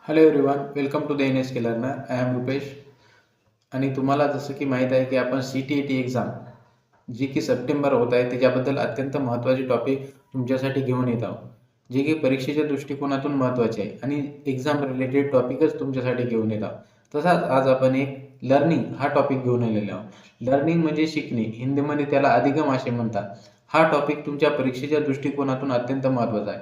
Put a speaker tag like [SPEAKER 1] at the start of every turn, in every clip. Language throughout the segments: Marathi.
[SPEAKER 1] Hello everyone, welcome to the N S K learner. I am Rupesh. आणि तुम्हाला जसं की माहीत आहे की आपण CTET एक्झाम जी की सप्टेंबर होत आहे त्याच्याबद्दल अत्यंत महत्त्वाचे टॉपिक तुमच्यासाठी घेऊन येत आहोत, जे की परीक्षेच्या दृष्टिकोनातून महत्त्वाचे आहे आणि एक्झाम रिलेटेड टॉपिकच तुमच्यासाठी घेऊन येत आहोत. तसाच आज आपण एक लर्निंग हा टॉपिक घेऊन आलेलो आहोत. लर्निंग म्हणजे शिकणे, हिंदीमध्ये त्याला अधिगम असे म्हणतात. हा टॉपिक तुमच्या परीक्षेच्या दृष्टिकोनातून अत्यंत महत्त्वाचा आहे.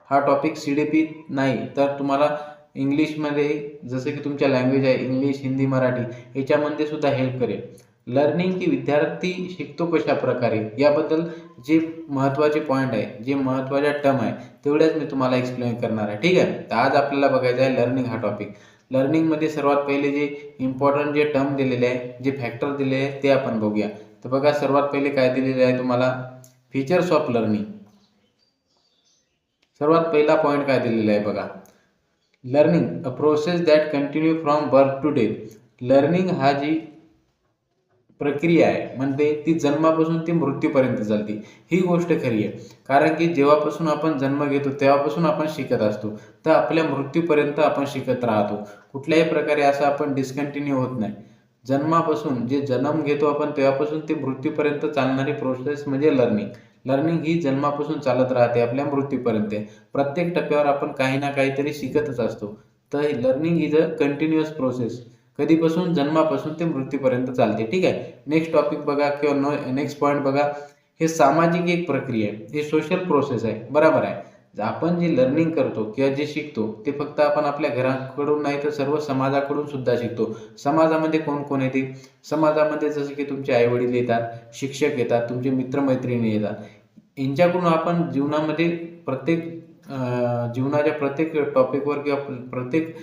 [SPEAKER 1] हा टॉपिक CDP नाही तर तुम्हाला इंग्लिशमध्ये जसं की तुमच्या लँग्वेज आहे इंग्लिश, हिंदी, मराठी याच्यामध्ये सुद्धा हेल्प करेल. लर्निंग की विद्यार्थी शिकतो कशा प्रकारे याबद्दल जे महत्त्वाचे पॉईंट आहे, जे महत्त्वाच्या टर्म आहे तेवढ्याच मी तुम्हाला एक्सप्लेन करणार आहे. ठीक आहे. तर आज आपल्याला बघायचं आहे लर्निंग हा टॉपिक. लर्निंगमध्ये सर्वात पहिले जे इम्पॉर्टंट जे टर्म दिलेले आहे, जे फॅक्टर दिलेले आहे ते आपण बघूया. तर बघा, सर्वात पहिले काय दिलेले आहे तुम्हाला, फीचर्स ऑफ लर्निंग. सर्वात पहिला पॉईंट काय दिलेला आहे बघा, learning a process that continue from birth to death. Learning हा जी प्रक्रिया आहे म्हणजे ती जन्मापासून ती मृत्यूपर्यंत चालते. ही गोष्ट खरी आहे, कारण की जेव्हापासून आपण जन्म घेतो तेव्हापासून आपण शिकत असतो, तर आपल्या मृत्यूपर्यंत आपण शिकत राहतो. कुठल्याही प्रकारे असं आपण डिस्कंटिन्यू होत नाही. जन्मापासून जे जन्म घेतो आपण तेव्हापासून ते मृत्यूपर्यंत चालणारी प्रोसेस म्हणजे लर्निंग. लर्निंग ही जन्मापासून चालत राहते आपल्या मृत्यूपर्यंत. प्रत्येक टप्प्यावर आपण काही ना काहीतरी शिकतच असतो. तर learning is a continuous process. कधीपासून, जन्मापासून ते मृत्यूपर्यंत चालते. ठीक आहे. नेक्स्ट टॉपिक बघा किंवा नेक्स्ट पॉईंट बघा, हे सामाजिक एक प्रक्रिया आहे, हे सोशल प्रोसेस आहे. बरोबर आहे. आपण जे लर्निंग करतो किंवा जे शिकतो ते फक्त आपण आपल्या घराकडून नाही तर सर्व समाजाकडून सुद्धा शिकतो. समाजामध्ये कोण कोण येते, समाजामध्ये जसं की तुमचे आईवडील येतात, शिक्षक येतात, तुमचे मित्रमैत्रिणी येतात. यांच्याकडून आपण जीवनामध्ये जीवनाच्या प्रत्येक टॉपिकवर किंवा प्रत्येक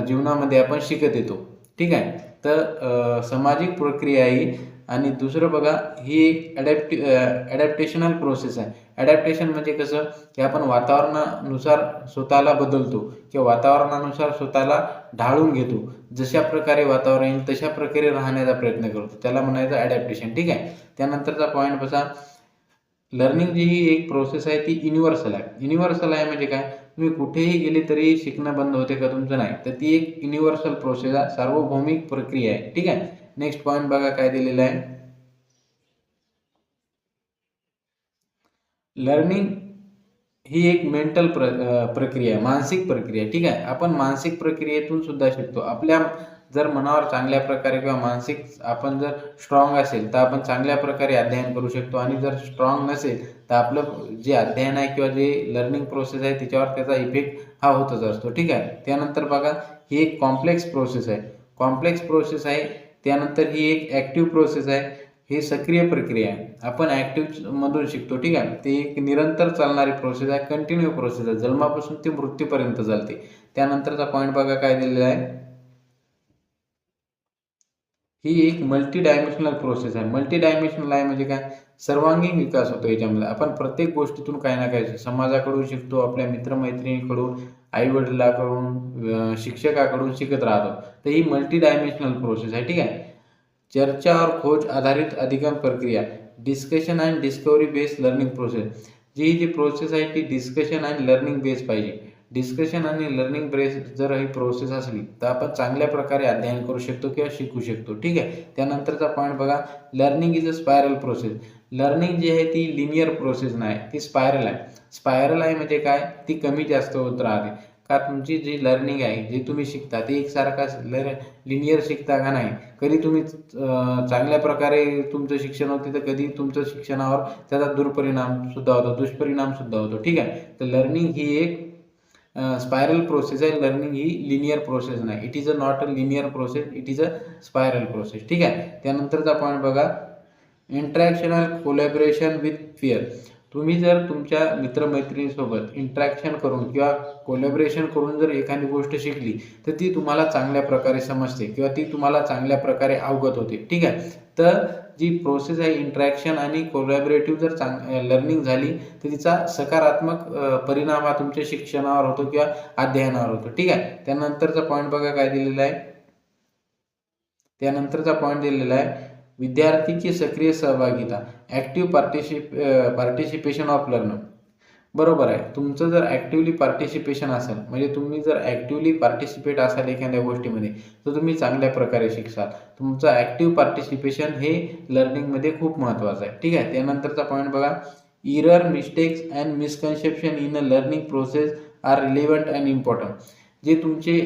[SPEAKER 1] जीवनामध्ये आपण शिकत येतो. ठीक आहे. तर सामाजिक प्रक्रिया ही. आणि दुसरं बघा, ही एक ॲडॅप्टेशनल प्रोसेस आहे. ॲडॅप्टेशन म्हणजे कसं, की आपण वातावरणानुसार स्वतःला बदलतो किंवा वातावरणानुसार स्वतःला ढाळून घेतो. जशा प्रकारे वातावरण येईल तशा प्रकारे राहण्याचा प्रयत्न करतो, त्याला म्हणायचं ॲडॅप्टेशन. ठीक आहे. त्यानंतरचा पॉईंट बसा, लर्निंग जी ही एक प्रोसेस आहे ती युनिव्हर्सल आहे. युनिव्हर्सल आहे म्हणजे काय, तुम्ही कुठेही गेले तरी शिकणं बंद होते का तुमचं? नाही. तर ती एक युनिव्हर्सल प्रोसेस आहे, सार्वभौमिक प्रक्रिया आहे. ठीक आहे. नेक्स्ट पॉईंट बघा काय दिलेलं आहे, लर्निंग ही एक मेंटल प्रक्रिया आहे, मानसिक प्रक्रिया. ठीक आहे. आपण मानसिक प्रक्रियेतून सुद्धा शिकतो. आपल्या जर मनावर चांगल्या प्रकारे किंवा मानसिक आपण जर स्ट्रॉंग असेल तर आपण चांगल्या प्रकारे अध्ययन करू शकतो, आणि जर स्ट्रॉंग नसेल तर आपलं जे अध्ययन आहे किंवा जे लर्निंग प्रोसेस आहे त्याच्यावर त्याचा इफेक्ट हा होतच असतो. ठीक आहे. त्यानंतर बघा, ही एक कॉम्प्लेक्स प्रोसेस आहे. कॉम्प्लेक्स प्रोसेस आहे. त्यानंतर ही एक ॲक्टिव्ह प्रोसेस आहे. ही सक्रिय प्रक्रिया आहे. आपण ॲक्टिव्ह मधून शिकतो. ठीक आहे. ती एक निरंतर चालणारी प्रोसेस आहे, कंटिन्यू प्रोसेस आहे, जन्मापासून ते मृत्यूपर्यंत चालते. त्यानंतरचा पॉईंट बघा काय दिलेला आहे, ही एक मल्टी डायमेन्शनल प्रोसेस आहे. मल्टी डायमेन्शनल आहे म्हणजे काय, सर्वांगीण विकास होतो याच्यामध्ये. आपण प्रत्येक गोष्टीतून काही ना काही समाजाकडून शिकतो, आपल्या मित्रमैत्रिणीकडून, आईवडिलाकडून, शिक्षकाकडून शिकत राहतो. तर ही मल्टी डायमेन्शनल प्रोसेस आहे. ठीक आहे. चर्चा और खोज आधारित अधिगम प्रक्रिया, discussion and discovery based learning process. जी प्रोसेस आहे ती डिस्कशन आणि लर्निंग बेस पाहिजे. डिस्कशन आणि लर्निंग बेस जर ही प्रोसेस असली तर आपण चांगल्या प्रकारे अध्ययन करू शकतो किंवा शिकू शकतो. ठीक आहे. त्यानंतरचा पॉईंट बघा, learning is a spiral process. Learning जी आहे ती लिनियर प्रोसेस नाही, ती स्पायरल आहे. स्पायरल आहे म्हणजे काय, ती कमी जास्त होत राहते. का, तुमची जी लर्निंग आहे, जे तुम्ही शिकता ते एकसारखा लिनियर शिकता का नाही. कधी तुम्ही चांगल्या प्रकारे तुमचं शिक्षण होते तर कधी तुमचं शिक्षणावर त्याचा दुष्परिणाम सुद्धा होतो. ठीक आहे. तर लर्निंग ही एक स्पायरल प्रोसेस आहे. लर्निंग ही लिनियर प्रोसेस नाही. It is a not a linear process, it is a spiral process. ठीक आहे. त्यानंतरचा पॉईंट बघा, इंटरॅक्शनल कोलॅबरेशन विथ फिअर. तुम्ही जर तुमच्या मित्रमैत्रिणीसोबत इंटरॅक्शन करून किंवा कोलॅबरेशन करून जर एखादी गोष्ट शिकली तर ती तुम्हाला चांगल्या प्रकारे समजते किंवा ती तुम्हाला चांगल्या प्रकारे अवगत होते. ठीक आहे. तर जी प्रोसेस आहे इंटरॅक्शन आणि कोलॅबरेटिव्ह जर लर्निंग झाली तर तिचा सकारात्मक परिणाम हा तुमच्या शिक्षणावर होतो किंवा अध्ययनावर होतो. ठीक आहे. त्यानंतरचा पॉईंट बघा काय दिलेला आहे, त्यानंतरचा पॉईंट दिलेला आहे, विद्यार्थीची सक्रिय सहभागिता, ॲक्टिव्ह पार्टिसिपेशन ऑफ लर्नर. बरोबर आहे. तुमचं जर ॲक्टिव्हली पार्टिसिपेशन असेल, म्हणजे तुम्ही जर ॲक्टिव्हली पार्टिसिपेट असाल एखाद्या गोष्टीमध्ये, तर तुम्ही चांगल्या प्रकारे शिकसाल. तुमचं ॲक्टिव्ह पार्टिसिपेशन हे लर्निंगमध्ये खूप महत्त्वाचं आहे. ठीक आहे. त्यानंतरचा पॉईंट बघा, error, mistakes and misconception in a learning process are relevant and important. जे तुमचे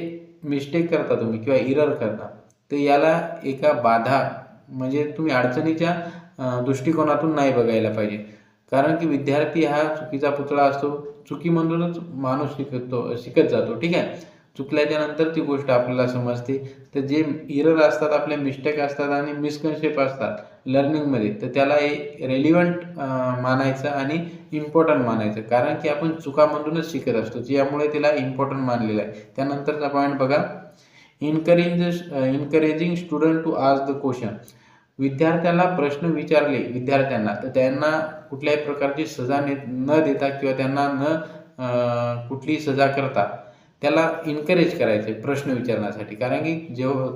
[SPEAKER 1] मिस्टेक करता तुम्ही किंवा एरर करता, तर याला एका बाधा म्हणजे तुम्ही अडचणीच्या दृष्टिकोनातून नाही बघायला पाहिजे. कारण की विद्यार्थी हा चुकीचा पुतळा असतो. चुकीमधूनच माणूस शिकत जातो. ठीक आहे. चुकल्याच्या नंतर ती गोष्ट आपल्याला समजते. तर जे एरर असतात, आपले मिस्टेक असतात आणि मिसकन्सेप्ट असतात लर्निंगमध्ये, तर त्याला हे रेलिव्हंट मानायचं आणि इम्पॉर्टंट मानायचं. कारण की आपण चुकामधूनच शिकत असतो, ज्यामुळे त्याला इम्पॉर्टंट मानलेलं आहे. त्यानंतरचा पॉईंट बघा, encouraging student to ask the question. विद्यार्थ्यांना प्रश्न विचारले विद्यार्थ्यांना, तर त्यांना कुठल्याही प्रकारची सजा न देता किंवा त्यांना कुठलीही सजा करता त्याला इन्करेज करायचे प्रश्न विचारण्यासाठी. कारण की जेव्हा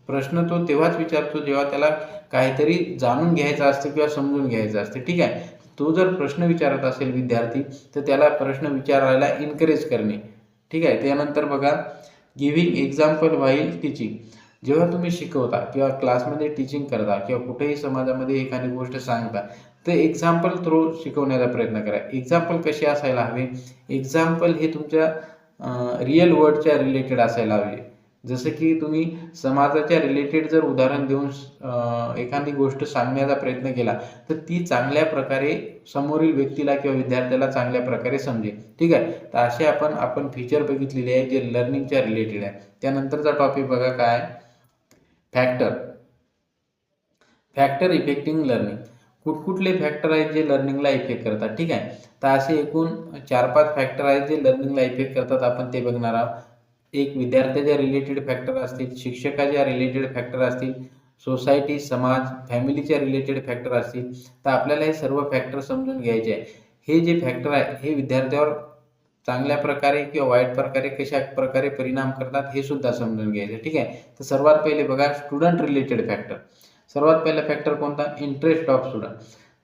[SPEAKER 1] प्रश्न तो तेव्हाच विचारतो जेव्हा त्याला काहीतरी जाणून घ्यायचं असतं किंवा समजून घ्यायचं असतं. ठीक आहे. तो जर प्रश्न विचारत असेल विद्यार्थी, तर त्याला प्रश्न विचारायला इन्करेज करणे. ठीक आहे. त्यानंतर बघा, गिव्हिंग एक्झाम्पल व्हाईल टीचिंग. जेव्हा तुम्ही शिकवता किंवा क्लासमध्ये टीचिंग करता किंवा कुठेही समाजामध्ये एखादी गोष्ट सांगता, तर एक्झाम्पल थ्रू शिकवण्याचा प्रयत्न करा. एक्झाम्पल कसे असायला हवे? एक्झाम्पल हे तुमच्या रिअल वर्ल्डच्या रिलेटेड असायला हवे. जसं की तुम्ही समाजाच्या रिलेटेड जर उदाहरण देऊन एखादी गोष्ट सांगण्याचा प्रयत्न केला, तर ती चांगल्या प्रकारे समोरील व्यक्तीला किंवा विद्यार्थ्याला चांगल्या प्रकारे समजेल. ठीक आहे. तर असे आपण फीचर बघितलेले आहे जे लर्निंगच्या रिलेटेड आहे. त्यानंतरचा टॉपिक बघा काय, फॅक्टर इफेक्टिंग लर्निंग. कुठकुठले फॅक्टर आहेत जे लर्निंगला इफेक्ट करतात. ठीक आहे. तर असे एकूण 4-5 फॅक्टर आहेत जे लर्निंगला इफेक्ट करतात. आपण ते बघणार आहोत. एक विद्यार्थ्याच्या रिलेटेड फॅक्टर असतील, शिक्षकाच्या रिलेटेड फॅक्टर असतील, सोसायटी, समाज, फॅमिलीच्या रिलेटेड फॅक्टर असतील. तर आपल्याला हे सर्व फॅक्टर समजून घ्यायचे आहे. हे जे फॅक्टर आहे हे विद्यार्थ्यावर चांगल्या प्रकारे किंवा वाईट प्रकारे कशा प्रकारे परिणाम करतात हे सुद्धा समजून घ्यायचं. ठीक आहे. तर सर्वात पहिले बघा, स्टुडंट रिलेटेड फॅक्टर. सर्वात पहिला फॅक्टर कोणता? Interest of student.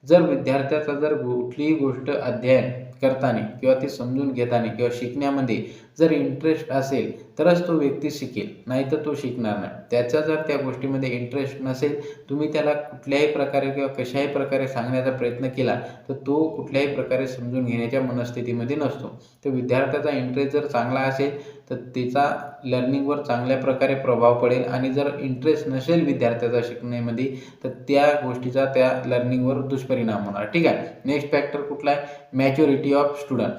[SPEAKER 1] जर विद्यार्थ्याचा जर कुठलीही गोष्ट अध्ययन करताना किंवा ती समजून घेताना किंवा शिकण्यामध्ये जर इंटरेस्ट असेल, तरच तो व्यक्ती शिकेल, नाहीतर तो शिकणार नाही. त्याचा जर त्या गोष्टीमध्ये इंटरेस्ट नसेल, तुम्ही त्याला कुठल्याही प्रकारे किंवा कशाही प्रकारे सांगण्याचा प्रयत्न केला, तर तो कुठल्याही प्रकारे समजून घेण्याच्या मनस्थितीमध्ये नसतो. तर विद्यार्थ्याचा इंटरेस्ट जर चांगला असेल, तर त्याचा लर्निंगवर चांगल्या प्रकारे प्रभाव पडेल आणि जर इंटरेस्ट नसेल विद्यार्थ्याचा शिकण्यामध्ये, तर त्या गोष्टीचा त्या लर्निंगवर दुष्परिणाम होणार. ठीक आहे. नेक्स्ट फॅक्टर कुठला आहे? Maturity of student.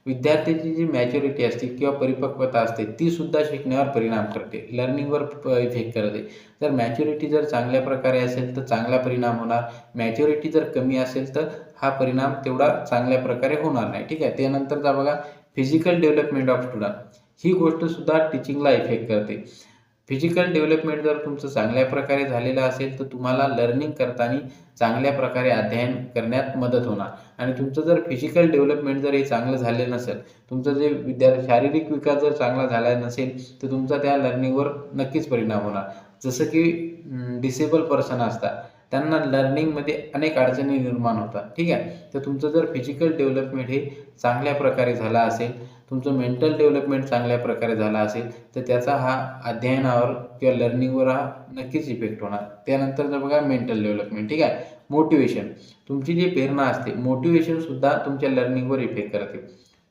[SPEAKER 1] विद्यार्थ्याची जी मॅच्युरिटी असते किंवा परिपक्वता असते, ती सुद्धा शिकण्यावर परिणाम करते, लर्निंगवर इफेक्ट करते. जर मॅच्युरिटी जर चांगल्या प्रकारे असेल तर चांगला परिणाम होणार. मॅच्युरिटी जर कमी असेल तर हा परिणाम तेवढा चांगल्या प्रकारे होणार नाही. ठीक आहे. त्यानंतरचा बघा, फिजिकल डेव्हलपमेंट ऑफ स्टुडंट. ही गोष्ट सुद्धा टीचिंगला इफेक्ट करते. फिजिकल डेव्हलपमेंट जर तुमचं चांगल्या प्रकारे झालेलं असेल, तर तुम्हाला लर्निंग करताना चांगल्या प्रकारे अध्ययन करण्यात मदत होणार. आणि तुमचं जर फिजिकल डेव्हलपमेंट जर हे चांगलं झालेलं नसेल, तुमचं जे शारीरिक विकास जर चांगला झाला नसेल, तर तुमचा त्या लर्निंगवर नक्कीच परिणाम होणार. जसं की डिसेबल पर्सन असतात, त्यांना लर्निंगमध्ये अनेक अडचणी निर्माण होतात. ठीक आहे. तर तुमचं जर फिजिकल डेव्हलपमेंट हे चांगल्या प्रकारे झाला असेल, तुमचं मेंटल डेव्हलपमेंट चांगल्या प्रकारे झाला असेल, तर त्याचा हा अध्ययनावर किंवा लर्निंगवर हा नक्कीच इफेक्ट होणार. त्यानंतरचं बघा, मेंटल डेव्हलपमेंट. ठीक आहे. मोटिवेशन. तुमची जी प्रेरणा असते, मोटिवेशनसुद्धा तुमच्या लर्निंगवर इफेक्ट करते.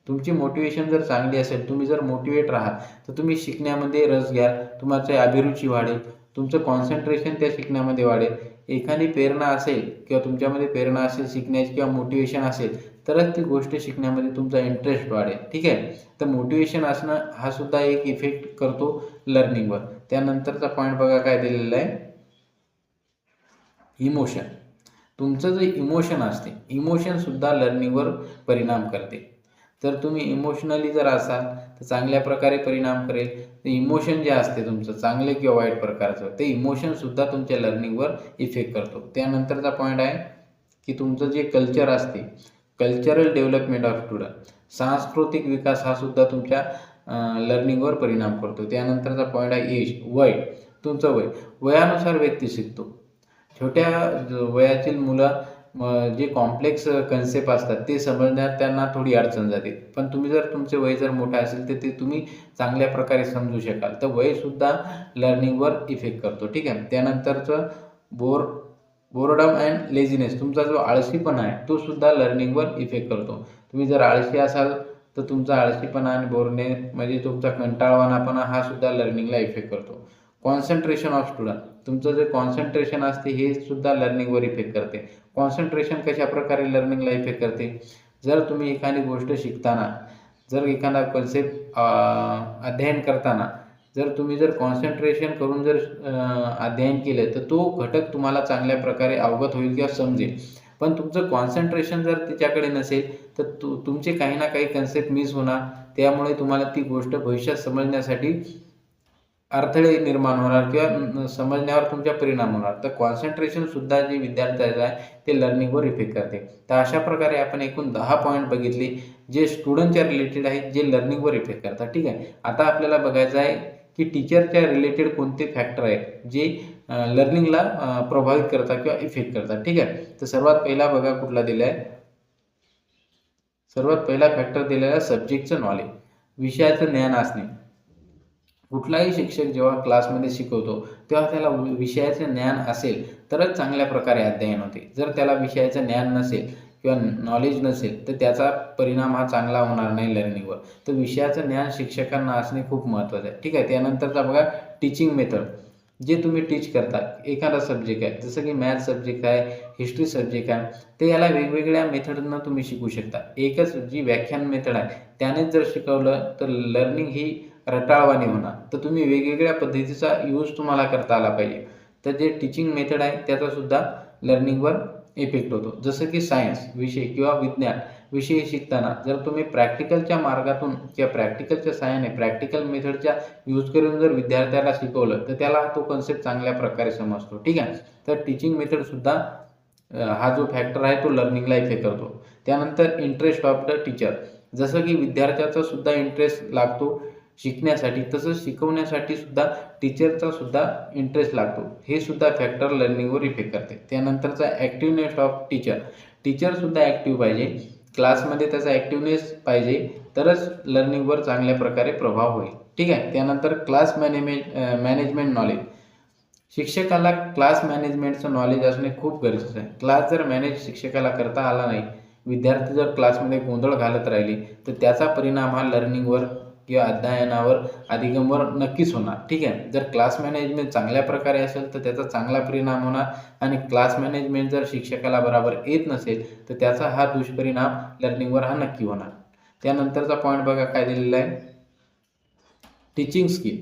[SPEAKER 1] तुमची मोटिवेशन जर चांगली असेल, तुम्ही जर मोटिवेट राहाल, तर तुम्ही शिकण्यामध्ये रस घ्याल, तुमची अभिरुची वाढेल, तुमचं कॉन्सन्ट्रेशन त्या शिकण्यामध्ये वाढेल. एखादी प्रेरणा असेल किंवा तुमच्यामध्ये प्रेरणा असेल शिकण्याची किंवा मोटिवेशन असेल, तरच ती गोष्ट शिकण्यामध्ये तुमचा इंटरेस्ट वाढेल. ठीक आहे. तर मोटिवेशन असणं हा सुद्धा एक इफेक्ट करतो लर्निंगवर. त्यानंतरचा पॉईंट बघा काय दिलेला आहे, इमोशन. तुमचं जे इमोशन असते, इमोशनसुद्धा लर्निंगवर परिणाम करते. जर तुम्ही इमोशनली जर असाल, तर चांगल्या प्रकारे परिणाम करेल. तर इमोशन जे असते तुमचं चांगले किंवा वाईट प्रकारचं, ते इमोशनसुद्धा तुमच्या लर्निंगवर इफेक्ट करतो. त्यानंतरचा पॉईंट आहे की तुमचं जे कल्चर असते, कल्चरल डेव्हलपमेंट ऑफ स्टुडंट. सांस्कृतिक विकास हा सुद्धा तुमच्या लर्निंगवर परिणाम करतो. त्यानंतरचा पॉईंट आहे एज, वय. तुमचं वय, वयानुसार व्यक्ती शिकतो. छोट्या वयातील मुलं जे कॉम्प्लेक्स कन्सेप्ट असतात ते समजण्यात त्यांना थोडी अडचण जाते. पण तुम्ही जर तुमचे वय जर मोठं असेल तर ते तुम्ही चांगल्या प्रकारे समजू शकाल. तर वयसुद्धा लर्निंगवर इफेक्ट करतो. ठीक आहे. त्यानंतरचं बोरडम अँड लेझीनेस, तुमचा जो आळशीपणा आहे तो सुद्धा लर्निंगवर इफेक्ट करतो. तुम्ही जर आळशी असाल तर तुमचा आळशीपणा आणि बोरणे म्हणजे तुमचा कंटाळवाणापणा हा सुद्धा लर्निंगला इफेक्ट करतो. कॉन्सन्ट्रेशन ऑफ स्टुडंट, तुमचं जे कॉन्सन्ट्रेशन असते हे सुद्धा लर्निंगवर इफेक्ट करते. कॉन्सन्ट्रेशन कशा प्रकारे लर्निंगला इफेक्ट करते? जर तुम्ही एखादी गोष्ट शिकताना, जर एखादा कन्सेप्ट अध्ययन करताना जर तुम्ही कॉन्सन्ट्रेशन करून जर अध्ययन केलं तर तो घटक तुम्हाला चांगल्या प्रकारे अवगत होईल किंवा समजेल. पण तुमचं कॉन्सन्ट्रेशन जर त्याच्याकडे नसेल तर तुमचे काही ना काही कन्सेप्ट मिस होणार. त्यामुळे तुम्हाला ती गोष्ट भविष्यात समजण्यासाठी अडथळे निर्माण होणार किंवा समजण्यावर तुमचा परिणाम होणार. तर कॉन्सन्ट्रेशनसुद्धा जे विद्यार्थ्याचं आहे ते लर्निंगवर इफेक्ट करते. तर अशा प्रकारे आपण एकूण 10 पॉईंट बघितले जे स्टुडंटच्या रिलेटेड आहेत, जे लर्निंगवर इफेक्ट करतात. ठीक आहे. आता आपल्याला बघायचं आहे की टीचरच्या रिलेटेड कोणते फॅक्टर आहेत जे लर्निंगला प्रभावित करतात किंवा इफेक्ट करतात. ठीक आहे. तर सर्वात पहिला बघा कुठला दिला आहे. सर्वात पहिला फॅक्टर दिलेला आहे सब्जेक्टचं नॉलेज, विषयाचं ज्ञान असणे. कुठलाही शिक्षक जेव्हा क्लासमध्ये शिकवतो तेव्हा त्याला विषयाचं ज्ञान असेल तरच चांगल्या प्रकारे अध्ययन होते. जर त्याला विषयाचं ज्ञान नसेल किंवा नॉलेज नसेल तर त्याचा परिणाम हा चांगला होणार नाही लर्निंगवर. तर विषयाचं ज्ञान शिक्षकांना असणे खूप महत्त्वाचं आहे. ठीक आहे. त्यानंतरचा बघा टीचिंग मेथड, जे तुम्ही टीच करता एखादा सब्जेक्ट आहे, जसं की मॅथ्स सब्जेक्ट आहे, हिस्ट्री सब्जेक्ट आहे, ते याला वेगवेगळ्या मेथडनं तुम्ही शिकू शकता. एकच जी व्याख्यान मेथड आहे त्यानेच जर शिकवलं तर लर्निंग ही रटाळवाणी होणार. तर तुम्ही वेगवेगळ्या पद्धतीचा यूज तुम्हाला करता आला पाहिजे. तर जे टीचिंग मेथड आहे त्याचासुद्धा लर्निंगवर इफेक्ट होतो. जसं की सायन्स विषय किंवा विज्ञान विषय शिकताना जर तुम्ही प्रॅक्टिकलच्या मार्गातून किंवा प्रॅक्टिकलच्या सहाय्याने प्रॅक्टिकल मेथडच्या यूज करून जर विद्यार्थ्याला शिकवलं तर त्याला तो कन्सेप्ट चांगल्या प्रकारे समजतो. ठीक आहे. तर टीचिंग मेथडसुद्धा हा जो फॅक्टर आहे तो लर्निंगला इफेक्ट करतो. त्यानंतर इंटरेस्ट ऑफ द टीचर, जसं की विद्यार्थ्याचा सुद्धा इंटरेस्ट लागतो शिकण्यासाठी, तसंच शिकवण्यासाठी सुद्धा टीचरचा सुद्धा इंटरेस्ट लागतो. हे सुद्धा फॅक्टर लर्निंगवर इफेक्ट करते. त्यानंतरचा ॲक्टिवनेस ऑफ टीचर, टीचरसुद्धा ॲक्टिव्ह पाहिजे, क्लासमध्ये त्याचा ॲक्टिवनेस पाहिजे तरच लर्निंगवर चांगल्या प्रकारे प्रभाव होईल. ठीक आहे. त्यानंतर क्लास मॅनेजमेंट नॉलेज, शिक्षकाला क्लास मॅनेजमेंटचं नॉलेज असणे खूप गरजेचं आहे. क्लास जर मॅनेज शिक्षकाला करता आला नाही, विद्यार्थी जर क्लासमध्ये गोंधळ घालत राहिले तर त्याचा परिणाम हा लर्निंगवर किंवा अध्ययनावर अधिगमवर नक्कीच होणार. ठीक आहे. जर क्लास मॅनेजमेंट चांगल्या प्रकारे असेल तर त्याचा चांगला परिणाम होणार आणि क्लास मॅनेजमेंट जर शिक्षकाला बरोबर येत नसेल तर त्याचा हा दुष्परिणाम लर्निंगवर हा नक्की होणार. त्यानंतरचा पॉईंट बघा काय दिलेला आहे, टीचिंग स्किल.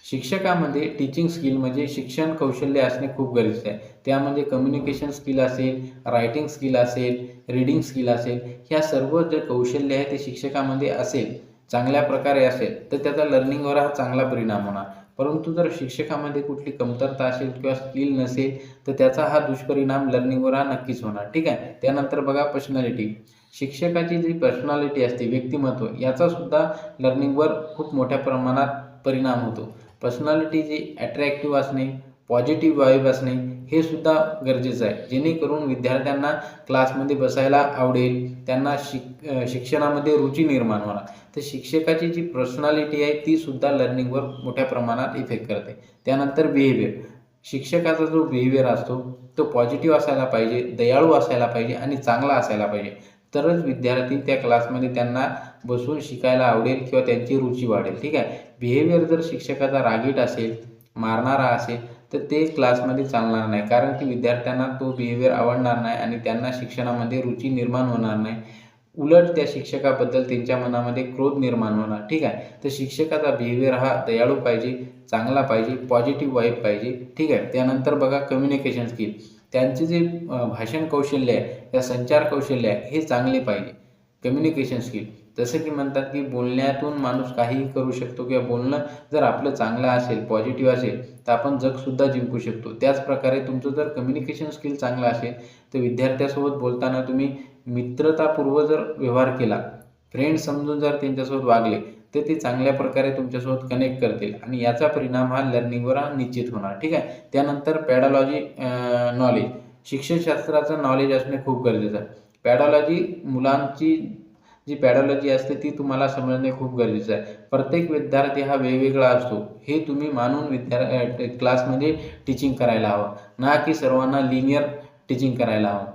[SPEAKER 1] शिक्षकामध्ये टीचिंग स्किल म्हणजे शिक्षण कौशल्य असणे खूप गरजेचे आहे. त्यामध्ये कम्युनिकेशन स्किल असेल, रायटिंग स्किल असेल, रीडिंग स्किल असेल, ह्या सर्व जे कौशल्य आहे ते शिक्षकामध्ये असेल, चांगल्या प्रकारे असेल तर त्याचा लर्निंगवर हा चांगला परिणाम होणार. परंतु जर शिक्षकामध्ये कुठली कमतरता असेल किंवा स्किल नसेल तर त्याचा हा दुष्परिणाम लर्निंगवर हा नक्कीच होणार. ठीक आहे. त्यानंतर बघा पर्सनॅलिटी, शिक्षकाची जी पर्सनॅलिटी असते, व्यक्तिमत्व, याचासुद्धा लर्निंगवर खूप मोठ्या प्रमाणात परिणाम होतो. पर्सनॅलिटी जी अट्रॅक्टिव्ह असणे, पॉझिटिव्ह वाईब असणे हे सुद्धा गरजेचं आहे, जेणेकरून विद्यार्थ्यांना क्लासमध्ये बसायला आवडेल, त्यांना शिक्षणामध्ये रुची निर्माण होणार. तर शिक्षकाची जी पर्सनॅलिटी आहे ती सुद्धा लर्निंगवर मोठ्या प्रमाणात इफेक्ट करते. त्यानंतर बिहेवियर, शिक्षकाचा जो बिहेवियर असतो तो पॉझिटिव्ह असायला पाहिजे, दयाळू असायला पाहिजे आणि चांगला असायला पाहिजे. तरच विद्यार्थी त्या क्लासमध्ये त्यांना बसून शिकायला आवडेल किंवा त्यांची रुची वाढेल. ठीक आहे. बिहेवियर जर शिक्षकाचा रागीट असेल, मारणारा असेल तर ते क्लासमध्ये चालणार नाही, कारण की विद्यार्थ्यांना तो बिहेवियर आवडणार नाही आणि त्यांना शिक्षणामध्ये रुची निर्माण होणार नाही. उलट त्या शिक्षकाबद्दल त्यांच्या मनामध्ये क्रोध निर्माण होणार. ठीक आहे. तर शिक्षकाचा बिहेवियर हा दयाळू पाहिजे, चांगला पाहिजे, पॉझिटिव्ह वाईब पाहिजे. ठीक आहे. त्यानंतर बघा कम्युनिकेशन स्किल, त्यांचे जे भाषण कौशल्य आहे या संचार कौशल्य आहे हे चांगले पाहिजे. कम्युनिकेशन स्किल, जसं की म्हणतात की बोलण्यातून माणूस काहीही करू शकतो किंवा बोलणं जर आपलं चांगलं असेल, पॉझिटिव्ह असेल तर आपण जगसुद्धा जिंकू शकतो. त्याचप्रकारे तुमचं जर कम्युनिकेशन स्किल चांगलं असेल तर विद्यार्थ्यासोबत बोलताना तुम्ही मित्रतापूर्व जर व्यवहार केला, फ्रेंड समजून जर त्यांच्यासोबत वागले तर ते चांगल्या प्रकारे तुमच्यासोबत कनेक्ट करतील आणि याचा परिणाम हा लर्निंगवर निश्चित होणार. ठीक आहे. त्यानंतर पॅडॉलॉजी नॉलेज, शिक्षणशास्त्राचं नॉलेज असणे खूप गरजेचं आहे. पॅडॉलॉजी मुलांची जी पॅडॉलॉजी असते ती तुम्हाला समजणे खूप गरजेचं आहे. प्रत्येक विद्यार्थी हा वेगवेगळा असतो हे तुम्ही मानून क्लासमध्ये टीचिंग करायला हवं, ना की सर्वांना लिनियर टीचिंग करायला हवं.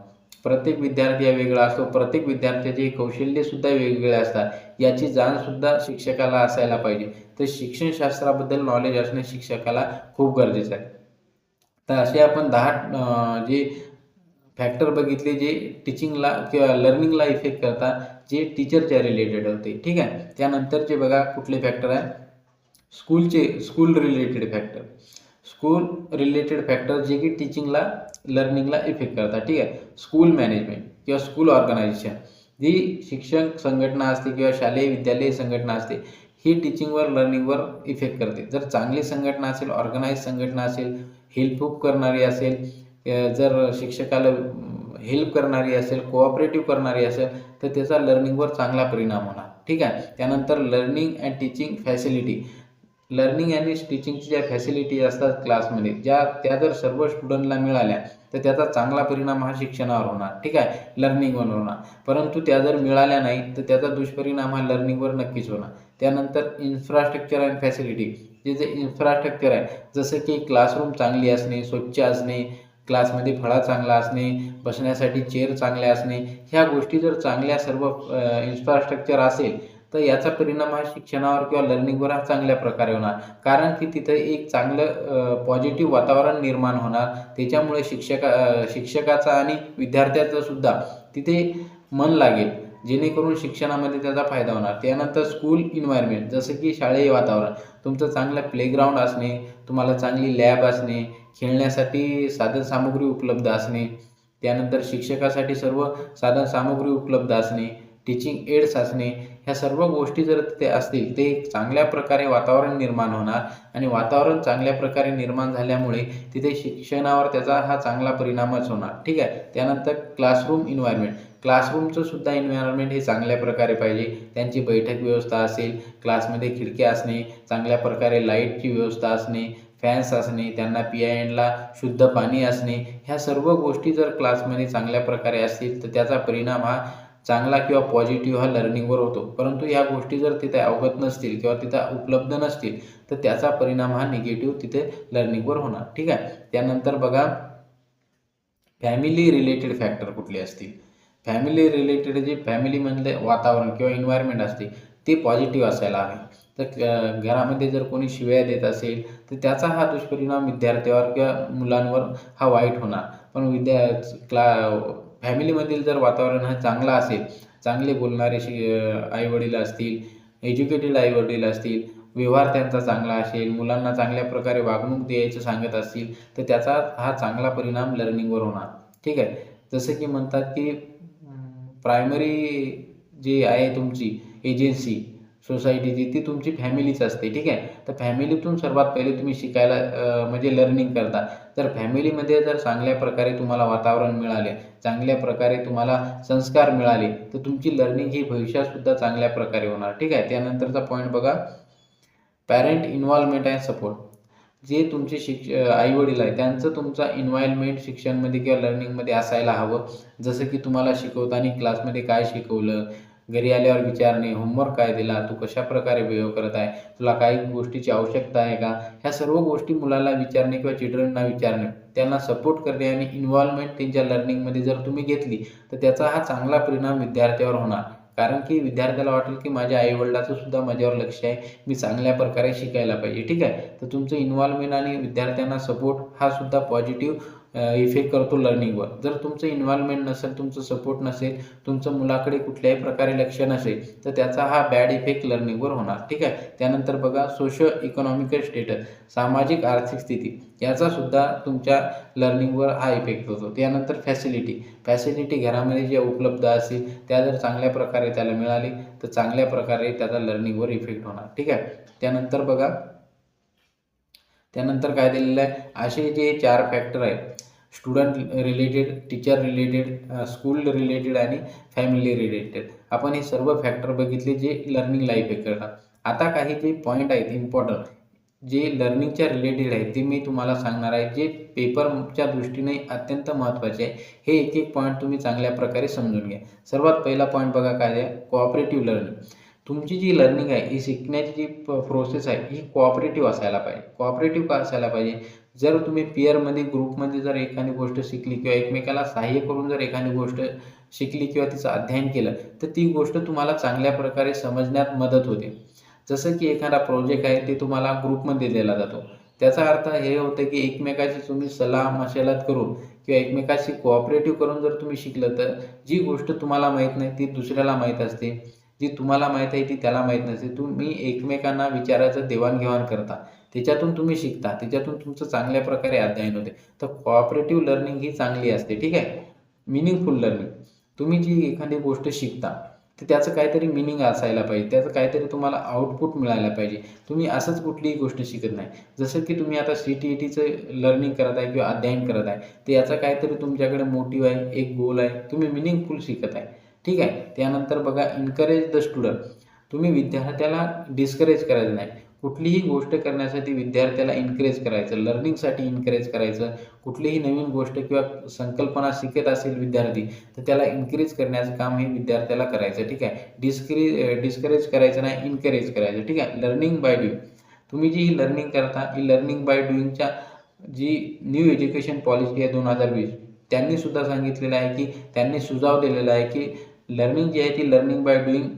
[SPEAKER 1] प्रत्येक विद्यार्थी हा वेगळा असतो. प्रत्येक विद्यार्थ्याचे कौशल्यसुद्धा वेगवेगळे असतात. याची जाणसुद्धा शिक्षकाला असायला पाहिजे. तर शिक्षणशास्त्राबद्दल नॉलेज असणे शिक्षकाला खूप गरजेचं आहे. तर असे आपण 10 जे फॅक्टर बघितले जे टीचिंगला किंवा लर्निंगला इफेक्ट करतात, जे टीचरच्या रिलेटेड होते. ठीक आहे. त्यानंतरचे बघा कुठले फॅक्टर आहे, school related factor. School related factor जे की टीचिंगला लर्निंगला इफेक्ट करतात. ठीक आहे. स्कूल मॅनेजमेंट किंवा स्कूल ऑर्गनायझेशन जी शिक्षक संघटना असते किंवा शालेय विद्यालय संघटना असते, ही टीचिंगवर लर्निंगवर इफेक्ट करते. जर चांगली संघटना असेल, ऑर्गनाइज संघटना असेल, हेल्प करणारी असेल, जर शिक्षकाला हेल्प करणारी असेल, कोऑपरेटिव्ह करणारी असेल, तर त्याचा लर्निंगवर चांगला परिणाम होणार. ठीक आहे. त्यानंतर learning and teaching facility. Learning आणि टीचिंगच्या ज्या फॅसिलिटी असतात क्लासमध्ये, त्या जर सर्व स्टुडंटला मिळाल्या तर त्याचा चांगला परिणाम हा शिक्षणावर होणार. ठीक आहे, लर्निंगवर होणार. परंतु त्या जर मिळाल्या नाही तर त्याचा दुष्परिणाम हा लर्निंगवर नक्कीच होणार. त्यानंतर इन्फ्रास्ट्रक्चर अँड फॅसिलिटी. जे इन्फ्रास्ट्रक्चर आहे, जसं की क्लासरूम चांगली असणे, स्वच्छ असणे, क्लासमध्ये फळा चांगला असणे, बसण्यासाठी चेअर चांगल्या असणे, ह्या गोष्टी जर चांगल्या सर्व इन्फ्रास्ट्रक्चर असेल तर याचा परिणाम हा शिक्षणावर किंवा लर्निंगवर हा चांगल्या प्रकारे होणार. कारण की तिथं एक चांगलं पॉझिटिव्ह वातावरण निर्माण होणार. त्याच्यामुळे शिक्षकाचा आणि विद्यार्थ्याचं सुद्धा तिथे मन लागेल, जेणेकरून शिक्षणामध्ये त्याचा फायदा होणार. त्यानंतर स्कूल इन्व्हायरमेंट, जसं की शालेय वातावरण, तुमचं चांगलं प्लेग्राऊंड असणे, तुम्हाला चांगली लॅब असणे, खेळण्यासाठी साधनसामुग्री उपलब्ध असणे, त्यानंतर शिक्षकासाठी सर्व साधनसामुग्री उपलब्ध असणे, टीचिंग एड्स असणे, ह्या सर्व गोष्टी जर तिथे असतील ते एक चांगल्या प्रकारे वातावरण निर्माण होणार आणि वातावरण चांगल्या प्रकारे निर्माण झाल्यामुळे तिथे शिक्षणावर त्याचा हा चांगला परिणामच होणार. ठीक आहे. त्यानंतर क्लासरूम इन्व्हायरमेंट. क्लासरूमचं सुद्धा इन्व्हायरमेंट हे चांगल्या प्रकारे पाहिजे. त्यांची बैठक व्यवस्था असेल, क्लासमध्ये खिडक्या असणे, चांगल्या प्रकारे लाईटची व्यवस्था असणे, फॅन्स असणे, त्यांना पियायला शुद्ध पाणी असणे, ह्या सर्व गोष्टी जर क्लासमध्ये चांगल्या प्रकारे असतील तर त्याचा परिणाम हा चांगला किंवा पॉझिटिव्ह हा लर्निंगवर होतो. परंतु ह्या गोष्टी जर तिथे अवगत नसतील किंवा तिथं उपलब्ध नसतील तर त्याचा परिणाम हा निगेटिव्ह तिथे लर्निंगवर होणार. ठीक आहे. त्यानंतर बघा फॅमिली रिलेटेड फॅक्टर कुठले असतील. फॅमिली रिलेटेड जे फॅमिलीमधले वातावरण किंवा एन्व्हायरमेंट असते ते पॉझिटिव्ह असायला हवे. तर घरामध्ये जर कोणी शिव्या देत असेल तर त्याचा हा दुष्परिणाम विद्यार्थ्यावर किंवा मुलांवर हा वाईट होणार. पण फॅमिलीमधील जर वातावरण हा चांगला असेल, चांगले बोलणारे आईवडील असतील, एज्युकेटेड आईवडील असतील, व्यवहार त्यांचा चांगला असेल, मुलांना चांगल्या प्रकारे वागणूक द्यायचं सांगत असतील तर त्याचा हा चांगला परिणाम लर्निंगवर होणार. ठीक आहे. जसं की म्हणतात की प्रायमरी जी आहे तुमची एजन्सी सोसायटीची ती तुमची फॅमिलीच असते. ठीक आहे. तर फॅमिलीतून सर्वात पहिले तुम्ही शिकायला म्हणजे लर्निंग करता. तर फॅमिलीमध्ये जर चांगल्या प्रकारे तुम्हाला वातावरण मिळाले, चांगल्या प्रकारे तुम्हाला संस्कार मिळाले तर तुमची लर्निंग ही भविष्यातसुद्धा चांगल्या प्रकारे होणार. ठीक आहे. त्यानंतरचा पॉईंट बघा, पॅरेंट इन्व्हॉल्वमेंट अँड सपोर्ट. जे तुमचे आईवडील आहे त्यांचं तुमचा इन्व्हॉल्वमेंट शिक्षणमध्ये किंवा लर्निंगमध्ये असायला हवं. जसं की तुम्हाला शिकवताना क्लासमध्ये काय शिकवलं, घरी आल्यावर विचारणे, होमवर्क काय दिला, तू कशाप्रकारे बिहेव करत आहे, तुला काही गोष्टीची आवश्यकता आहे का, ह्या सर्व गोष्टी मुलाला विचारणे किंवा चिल्ड्रनना विचारणे, त्यांना सपोर्ट करणे आणि इन्व्हॉल्वमेंट त्यांच्या लर्निंगमध्ये जर तुम्ही घेतली तर त्याचा हा चांगला परिणाम विद्यार्थ्यावर होणार. कारण की विद्यार्थ्याला वाटेल की माझ्या आईवडिलाचं सुद्धा माझ्यावर लक्ष आहे, मी चांगल्या प्रकारे शिकायला पाहिजे. ठीक आहे. तर तुमचं इन्व्हॉल्वमेंट आणि विद्यार्थ्यांना सपोर्ट हा सुद्धा पॉझिटिव्ह इफेक्ट करतो लर्निंगवर. जर तुमचं इन्व्हॉल्वमेंट नसेल, तुमचं सपोर्ट नसेल, तुमचं मुलाकडे कुठल्याही प्रकारे लक्ष नसेल तर त्याचा हा बॅड इफेक्ट लर्निंगवर होणार. ठीक आहे. त्यानंतर बघा सोशो इकॉनॉमिकल स्टेटस, सामाजिक आर्थिक स्थिती, याचा सुद्धा तुमच्या लर्निंगवर हा इफेक्ट होतो. त्यानंतर फॅसिलिटी घरामध्ये ज्या उपलब्ध असतील त्या जर चांगल्या प्रकारे त्याला मिळाली तर चांगल्या प्रकारे त्याचा लर्निंगवर इफेक्ट होणार. ठीक आहे. त्यानंतर बघा, त्यानंतर काय दिलेलं आहे, असे जे 4 फॅक्टर आहेत, student related, teacher related, school related आणि फॅमिली रिलेटेड, आपण हे सर्व फॅक्टर बघितले जे लर्निंगला इफेक्ट करतात. आता काही जे पॉईंट आहेत इम्पॉर्टंट जे लर्निंगच्या रिलेटेड आहे ते मी तुम्हाला सांगणार आहे, जे पेपरच्या दृष्टीने अत्यंत महत्त्वाचे आहे. हे एक एक पॉईंट तुम्ही चांगल्या प्रकारे समजून घ्या. सर्वात पहिला पॉईंट बघा काय आहे, कोऑपरेटिव्ह लर्निंग. तुमची जी लर्निंग आहे ही शिकण्याची जी प्रोसेस आहे ही कोऑपरेटिव्ह असायला पाहिजे. कोऑपरेटिव्ह का असायला पाहिजे? जर तुम्ही पेअरमध्ये ग्रुपमध्ये जर एखादी गोष्ट शिकली किंवा एकमेकाला सहाय्य करून जर एखादी गोष्ट शिकली किंवा तिचं अध्ययन केलं तर ती गोष्ट तुम्हाला चांगल्या प्रकारे समजण्यात मदत होते. जसं की एखादा प्रोजेक्ट आहे ते तुम्हाला ग्रुपमध्ये दिला जातो. त्याचा अर्थ हे होतं की एकमेकाची तुम्ही सलाह मशालत करून किंवा एकमेकाशी कोऑपरेटिव्ह करून जर तुम्ही शिकलं तर जी गोष्ट तुम्हाला माहीत नाही ती दुसऱ्याला माहीत असते. जी तुम्हाला माहीत आहे ती त्याला माहीत नसते. तुम्ही एकमेकांना विचाराचं देवाणघेवाण करता. त्याच्यातून तुम्ही शिकता. त्याच्यातून तुमचं चांगल्या प्रकारे अध्ययन होते. तर कोऑपरेटिव्ह लर्निंग ही चांगली असते. ठीक आहे. Meaningful learning. तुम्ही जी एखादी गोष्ट शिकता तर त्याचं काहीतरी मीनिंग असायला पाहिजे. त्याचं काहीतरी तुम्हाला आउटपुट मिळायला पाहिजे. तुम्ही असंच कुठलीही गोष्ट शिकत नाही. जसं की तुम्ही आता CTETचं लर्निंग करत आहे किंवा अध्ययन करत आहे. तर याचा काहीतरी तुमच्याकडे मोटिव्ह आहे, एक गोल आहे. तुम्ही मीनिंगफुल शिकत आहे. ठीक आहे. त्यानंतर बघा एन्करेज द स्टुडंट. तुम्ही विद्यार्थ्याला डिस्करेज करायचं नाही. कुठलीही गोष्ट करण्यासाठी विद्यार्थ्याला एन्करेज करायचं, लर्निंगसाठी एन्करेज करायचं. कुठलीही नवीन गोष्ट किंवा संकल्पना शिकत असेल विद्यार्थी तर त्याला एन्करेज करण्याचं काम हे विद्यार्थ्याला करायचं. ठीक आहे. डिस्करेज करायचं नाही, एन्करेज करायचं. ठीक आहे. Learning by doing. तुम्ही जी ही लर्निंग करता ही लर्निंग बाय डुईंगच्या जी न्यू एज्युकेशन पॉलिसी आहे 2020 त्यांनी सुद्धा सांगितलेलं आहे की त्यांनी सुझाव दिलेला आहे की लर्निंग जी आहे ती लर्निंग बाय डुईंग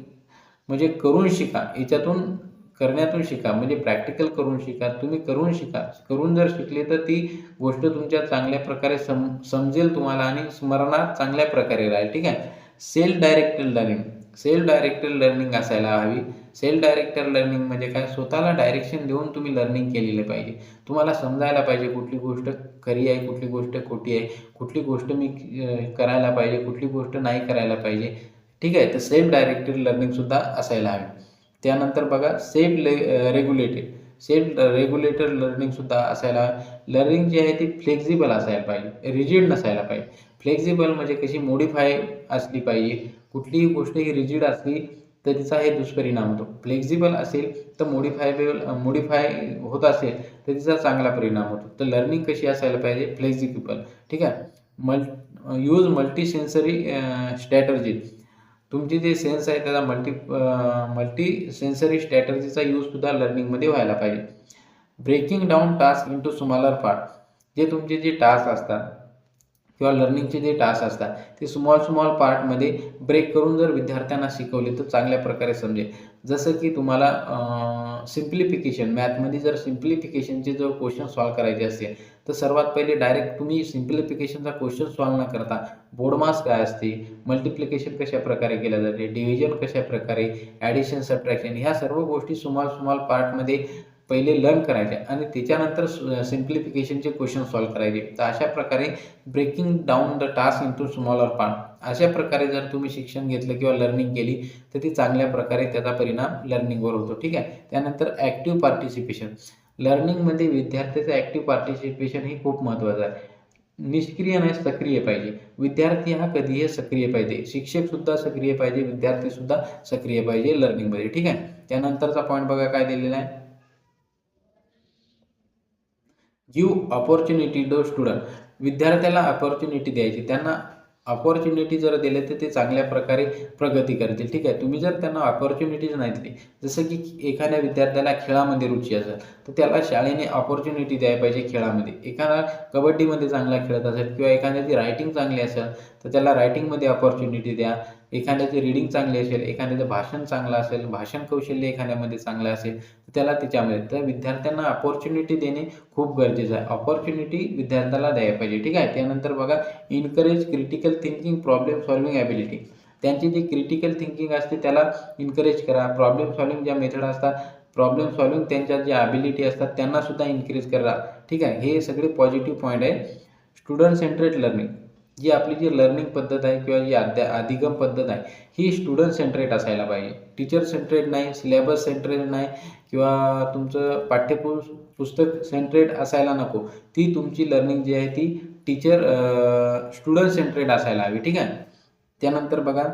[SPEAKER 1] म्हणजे करून शिका. याच्यातून करण्यातून शिका म्हणजे प्रॅक्टिकल करून शिका. तुम्ही करून शिका. करून जर शिकले तर ती गोष्ट तुमच्या चांगल्या प्रकारे समजेल तुम्हाला आणि स्मरणात चांगल्या प्रकारे राहील. ठीक आहे. Self directed learning. Self directed learning असायला हवी. सेल्फ डायरेक्टेड लर्निंग म्हणजे काय? स्वतःला डायरेक्शन देऊन तुम्ही लर्निंग केलेलं पाहिजे. तुम्हाला समजायला पाहिजे कुठली गोष्ट खरी आहे, कुठली गोष्ट खोटी आहे, कुठली गोष्ट मी करायला पाहिजे, कुठली गोष्ट नाही करायला पाहिजे. ठीक आहे. तर सेल्फ डायरेक्टेड लर्निंगसुद्धा असायला हवी. त्यानंतर बघा सेल्फ रेग्युलेटेड लर्निंगसुद्धा असायला. लर्निंग जी आहे ती फ्लेक्झिबल असायला पाहिजे, रिजिड नसायला पाहिजे. फ्लेक्झिबल म्हणजे कशी मोडिफाय असली पाहिजे. कुठलीही गोष्ट ही रिजिड असली तर तिचा हे दुष्परिणाम होतो. फ्लेक्झिबल असेल तर मोडिफाय होत असेल तर तिचा चांगला परिणाम होतो. तर लर्निंग कशी असायला पाहिजे? फ्लेक्झिबल. ठीक आहे. Use multi sensory strategy. तुमची जे सेन्स आहे त्याचा मल्टी सेन्सरी स्ट्रॅटर्जीचा यूजसुद्धा लर्निंगमध्ये व्हायला पाहिजे. Breaking down task into smaller part. जे तुमचे जे टास्क असतात किंवा लर्निंगचे जे टास्क असतात ते स्मॉल पार्टमध्ये ब्रेक करून जर विद्यार्थ्यांना शिकवले तर चांगल्या प्रकारे समजेल. जसं की तुम्हाला सिम्प्लिफिकेशन मॅथमध्ये जर सिम्प्लिफिकेशनचे जर क्वेश्चन सॉल्व करायचे असेल तर सर्वात पहिले डायरेक्ट तुम्ही सिम्प्लिफिकेशनचा क्वेश्चन सॉल्व न करता बोर्ड मास काय असते, मल्टिप्लिकेशन कशा प्रकारे केलं जाते, डिव्हिजन कशा प्रकारे, ॲडिशन सबट्रॅक्शन ह्या सर्व गोष्टी स्मॉल पार्टमध्ये पहिले लर्न करायचे आणि त्याच्यानंतर सिम्प्लिफिकेशनचे क्वेश्चन सॉल्व करायचे. तर अशा प्रकारे breaking down the task into smaller part अशा प्रकारे जर तुम्ही शिक्षण घेतलं किंवा लर्निंग केली तर ती चांगल्या प्रकारे त्याचा परिणाम लर्निंगवर होतो. ठीक आहे. त्यानंतर ॲक्टिव्ह पार्टिसिपेशन. लर्निंगमध्ये विद्यार्थ्याचं ॲक्टिव्ह पार्टिसिपेशन हे खूप महत्त्वाचं आहे. निष्क्रिय नाही, सक्रिय पाहिजे. विद्यार्थी हा कधीही सक्रिय पाहिजे. शिक्षकसुद्धा सक्रिय पाहिजे, विद्यार्थीसुद्धा सक्रिय पाहिजे लर्निंगमध्ये. ठीक आहे. त्यानंतरचा पॉईंट बघा काय दिलेला आहे. Give opportunity to student. विद्यार्थ्याला ऑपॉर्च्युनिटी द्यायची. त्यांना ऑपॉर्च्युनिटी जर दिले तर ते चांगल्या प्रकारे प्रगती करतील. ठीक आहे. तुम्ही जर त्यांना ऑपॉर्च्युनिटीज नाही दिली, जसं की एखाद्या विद्यार्थ्याला खेळामध्ये रुची असेल तर त्याला शाळेने ऑपॉर्च्युनिटी द्यायला पाहिजे खेळामध्ये. एखादा कबड्डीमध्ये चांगला खेळत असेल किंवा एखाद्याची रायटिंग चांगली असेल तर त्याला रायटिंगमध्ये ऑपॉर्च्युनिटी द्या. एखाद्याची रीडिंग चांगली असेल, एखाद्याचं भाषण चांगलं असेल, भाषण कौशल्य एखाद्यामध्ये चांगलं असेल तर त्याला त्याच्यामध्ये. तर विद्यार्थ्यांना ऑपॉर्च्युनिटी देणे खूप गरजेचं आहे. ऑपॉर्च्युनिटी विद्यार्थ्याला द्यायला पाहिजे. ठीक आहे. त्यानंतर बघा encourage critical thinking, problem solving ability. त्यांची जी क्रिटिकल थिंकिंग असते त्याला इन्करेज करा. प्रॉब्लेम सॉल्विंग ज्या मेथड असतात, प्रॉब्लेम सॉल्विंग त्यांच्या ज्या ॲबिलिटी असतात त्यांनासुद्धा इन्क्रीज करा. ठीक आहे. हे सगळे पॉझिटिव्ह पॉईंट आहे. Student centred learning. जी आपली जी लर्निंग पद्धत आहे किंवा जी अधिगम पद्धत आहे ही स्टुडंट सेंट्रेट असायला पाहिजे. टीचर सेंट्रेट नाही, सिलेबस सेंट्रेट नाही किंवा तुमचं पुस्तक सेंट्रेट असायला नको. ती तुमची लर्निंग जी आहे ती स्टुडंट सेंट्रेट असायला हवी. ठीक आहे. त्यानंतर बघा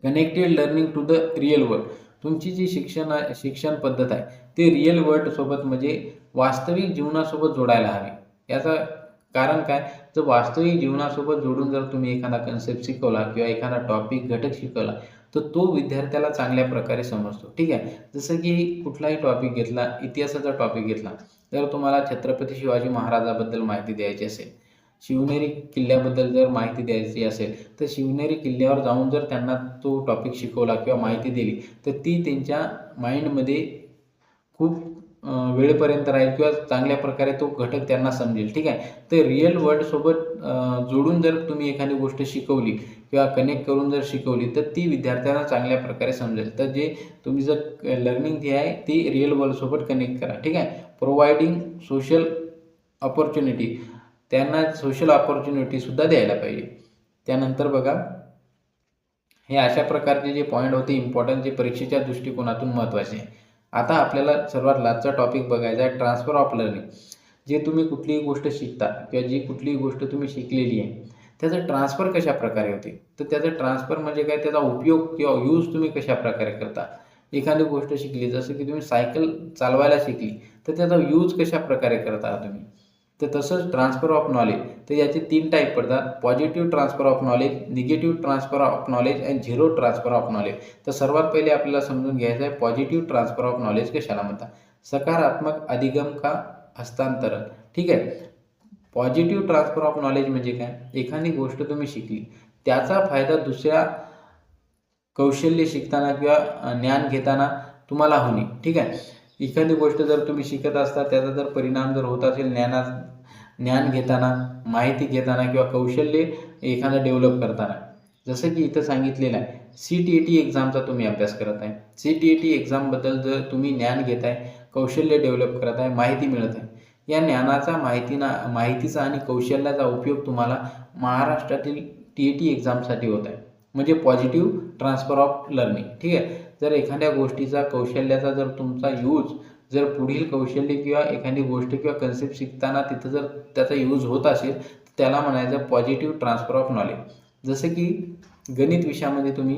[SPEAKER 1] connected learning to the real world. तुमची जी शिक्षण पद्धत आहे ते रिअल वर्ल्ड सोबत म्हणजे वास्तविक जीवनासोबत जोडायला हवी. याचं कारण काय, जर वास्तविक जीवनासोबत जोडून जर तुम्ही एखादा कन्सेप्ट शिकवला किंवा एखादा टॉपिक घटक शिकवला तर तो विद्यार्थ्याला चांगल्या प्रकारे समजतो. ठीक आहे. जसं की कुठलाही टॉपिक घेतला, इतिहासाचा टॉपिक घेतला, तर तुम्हाला छत्रपती शिवाजी महाराजाबद्दल माहिती द्यायची असेल, शिवनेरी किल्ल्याबद्दल जर माहिती द्यायची असेल, तर शिवनेरी किल्ल्यावर जाऊन जर त्यांना तो टॉपिक शिकवला किंवा माहिती दिली तर ती त्यांच्या माइंडमध्ये खूप वेळेपर्यंत राहील किंवा चांगल्या प्रकारे तो घटक त्यांना समजेल. ठीक आहे. तर रिअल वर्ल्डसोबत जोडून जर तुम्ही एखादी गोष्ट शिकवली किंवा कनेक्ट करून जर शिकवली तर ती विद्यार्थ्यांना चांगल्या प्रकारे समजेल. तर जे तुम्ही जर लर्निंग जी आहे ती रिअल वर्ल्डसोबत कनेक्ट करा. ठीक आहे. प्रोव्हाइडिंग सोशल अपॉर्च्युनिटी, त्यांना सोशल अपॉर्च्युनिटीसुद्धा द्यायला पाहिजे. त्यानंतर बघा, हे अशा प्रकारचे जे पॉईंट होते इम्पॉर्टंट, जे परीक्षेच्या दृष्टिकोनातून महत्त्वाचे आहे. आता आपल्याला सर्वात लास्टचा टॉपिक बघायचा आहे, ट्रान्सफर ऑफ लर्निंग. जे तुम्ही कुठलीही गोष्ट शिकता किंवा जी कुठलीही गोष्ट तुम्ही शिकलेली आहे त्याचं ट्रान्सफर कशा प्रकारे होते, तर त्याचं ट्रान्सफर म्हणजे काय, त्याचा उपयोग किंवा यूज तुम्ही कशा प्रकारे करता. एखादी गोष्ट शिकली, जसं की तुम्ही सायकल चालवायला शिकली तर त्याचा यूज कशा प्रकारे करता तुम्ही. तर तसंच ट्रान्सफर ऑफ नॉलेज, तर याचे 3 टाईप पडतात, positive transfer of knowledge, negative transfer of knowledge आणि झिरो ट्रान्सफर ऑफ नॉलेज. तर सर्वात पहिले आपल्याला समजून घ्यायचं आहे पॉझिटिव्ह ट्रान्सफर ऑफ नॉलेज कशाला म्हणतात. सकारात्मक अधिगम का हस्तांतरण. ठीक आहे. पॉझिटिव्ह ट्रान्सफर ऑफ नॉलेज म्हणजे काय, एखादी गोष्ट तुम्ही शिकली त्याचा फायदा दुसऱ्या कौशल्य शिकताना किंवा ज्ञान घेताना तुम्हाला होणे. ठीक आहे. एखादी गोष्ट जर तुम्ही शिकत असता त्याचा जर परिणाम जर होत असेल ज्ञान घेताना, माहिती घेताना किंवा कौशल्य एखादं डेव्हलप करताना, जसं की इथं सांगितलेलं आहे CTET एक्झामचा तुम्ही अभ्यास करत आहे. CTET एक्झामबद्दल जर तुम्ही ज्ञान घेत आहे, कौशल्य डेव्हलप करत आहे, माहिती मिळत आहे, या ज्ञानाचा माहितीचा आणि कौशल्याचा उपयोग तुम्हाला महाराष्ट्रातील TET एक्झामसाठी होत आहे. म्हणजे पॉझिटिव्ह ट्रान्सफर ऑफ लर्निंग. ठीक आहे. जर एखाद्या गोष्टीचा कौशल्याचा जर तुमचा यूज जर पुढील कौशल्य किंवा एखादी गोष्ट किंवा कन्सेप्ट शिकताना तिथं जर त्याचा यूज होत असेल तर त्याला म्हणायचं पॉझिटिव्ह ट्रान्सफर ऑफ नॉलेज. जसं की गणित विषयामध्ये तुम्ही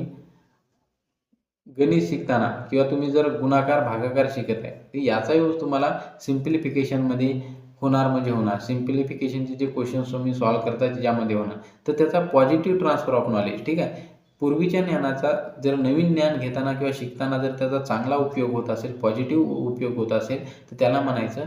[SPEAKER 1] गणित शिकताना किंवा तुम्ही जर गुणाकार भागाकार शिकत आहे तर याचा यूज तुम्हाला सिम्प्लिफिकेशनमध्ये होणार म्हणजे होणार. सिम्प्लिफिकेशनचे जे क्वेश्चन्स तुम्ही सॉल्व्ह करता त्याच्यामध्ये होणार. तर त्याचा पॉझिटिव्ह ट्रान्सफर ऑफ नॉलेज. ठीक आहे. पूर्वीच्या ज्ञानाचा जर नवीन ज्ञान घेताना किंवा शिकताना जर त्याचा चांगला उपयोग होत असेल, पॉझिटिव्ह उपयोग होत असेल तर त्याला म्हणायचं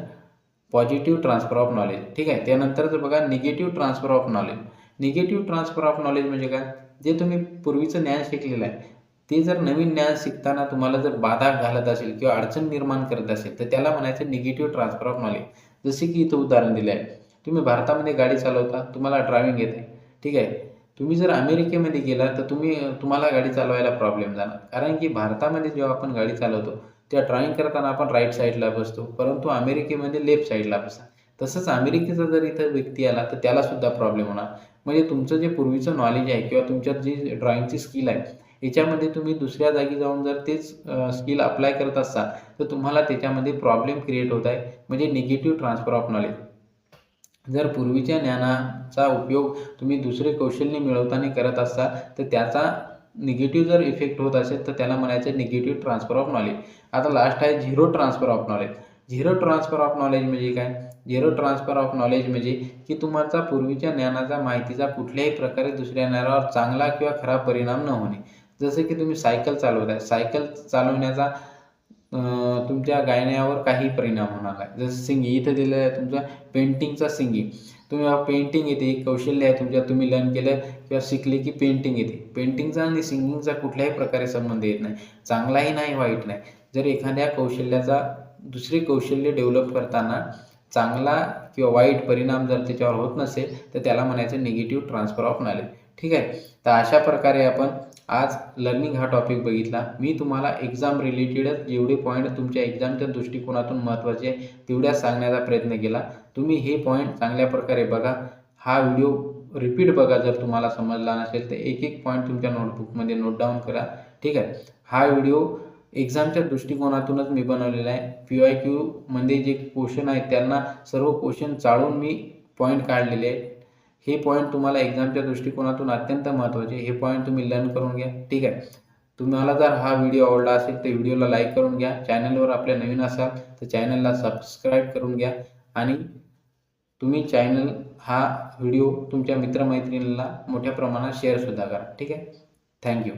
[SPEAKER 1] पॉझिटिव्ह ट्रान्सफर ऑफ नॉलेज. ठीक आहे. त्यानंतरच बघा negative transfer of knowledge. Negative transfer of knowledge म्हणजे काय, जे तुम्ही पूर्वीचं ज्ञान शिकलेलं आहे ते जर नवीन ज्ञान शिकताना तुम्हाला जर बाधा घालत असेल किंवा अडचण निर्माण करत असेल तर त्याला म्हणायचं निगेटिव्ह ट्रान्सफर ऑफ नॉलेज. जसे की इथं उदाहरण दिलं आहे, तुम्ही भारतामध्ये गाडी चालवता, तुम्हाला ड्रायव्हिंग येते. ठीक आहे. तुम्ही जर अमेरिकेमध्ये गेला तर तुम्हाला गाडी चालवायला प्रॉब्लेम जाणार, कारण की भारतामध्ये जेव्हा आपण गाडी चालवतो तेव्हा ड्रायव्हिंग करताना आपण राईट साईडला बसतो, परंतु अमेरिकेमध्ये लेफ्ट साईडला बसता. तसंच अमेरिकेचा जर इथं व्यक्ती आला तर त्यालासुद्धा प्रॉब्लेम होणार. म्हणजे तुमचं जे पूर्वीचं नॉलेज आहे किंवा तुमच्यात जी ड्रॉइंगची स्किल आहे याच्यामध्ये तुम्ही दुसऱ्या जागी जाऊन जर तेच स्किल अप्लाय करत असाल तर तुम्हाला त्याच्यामध्ये प्रॉब्लेम क्रिएट होत आहे, म्हणजे निगेटिव्ह ट्रान्सफर ऑफ नॉलेज. जर पूर्वीच्या ज्ञानाचा उपयोग तुम्ही दुसरे कौशल्य मिळवताना करत असाल तर त्याचा निगेटिव्ह जर इफेक्ट होत असेल तर त्याला म्हणायचं निगेटिव्ह ट्रान्सफर ऑफ नॉलेज. आता लास्ट आहे zero transfer of knowledge. Zero transfer of knowledge म्हणजे काय, झिरो ट्रान्सफर ऑफ नॉलेज म्हणजे की तुमचा पूर्वीच्या ज्ञानाचा माहितीचा कुठल्याही प्रकारे दुसऱ्या ज्ञानावर चांगला किंवा खराब परिणाम न होणे. जसं की तुम्ही सायकल चालवताय, सायकल चालवण्याचा तुमच्या गायनावर काही परिणाम होणार नाही. जसं सिंगिंग इथं दिलेलं आहे तुमचा पेंटिंगचा सिंगिंग, तुम्ही पेंटिंग येते, एक कौशल्य आहे तुमच्या, तुम्ही लर्न केलं किंवा शिकले की पेंटिंग येते. पेंटिंगचा आणि सिंगिंगचा कुठल्याही प्रकारे संबंध येत नाही, चांगलाही नाही वाईट नाही. जर एखाद्या कौशल्याचा दुसरे कौशल्य डेव्हलप करताना चांगला किंवा वाईट परिणाम जर त्याच्यावर होत नसेल तर त्याला म्हणायचं निगेटिव्ह ट्रान्सफर ऑफ नॉलेज. ठीक आहे. तर अशा प्रकारे आपण आज लर्निंग हा टॉपिक बघितला. मी तुम्हाला एक्झाम रिलेटेडच जेवढे पॉईंट तुमच्या एक्झामच्या दृष्टिकोनातून महत्त्वाचे आहे तेवढ्याच सांगण्याचा प्रयत्न केला. तुम्ही हे पॉईंट चांगल्या प्रकारे बघा. हा व्हिडिओ रिपीट बघा. जर तुम्हाला समजला नसेल तर एक एक पॉईंट तुमच्या नोटबुकमध्ये नोट डाऊन करा. ठीक आहे. हा व्हिडिओ एक्झामच्या दृष्टिकोनातूनच मी बनवलेला आहे. PYQमध्ये जे क्वेश्चन आहेत त्यांना सर्व क्वेश्चन चाळून मी पॉईंट काढलेले आहेत. हे पॉईंट तुम्हाला एक्झामच्या दृष्टिकोनातून अत्यंत महत्त्वाचे, हे पॉईंट तुम्ही लर्न करून घ्या. ठीक आहे. तुम्हाला जर हा व्हिडिओ आवडला असेल तर व्हिडिओला लाईक करून घ्या. चॅनलवर आपल्या नवीन असाल तर चॅनलला सबस्क्राईब करून घ्या आणि तुम्ही हा व्हिडिओ तुमच्या मित्रमैत्रिणींना मोठ्या प्रमाणात शेअरसुद्धा करा. ठीक आहे. थँक्यू.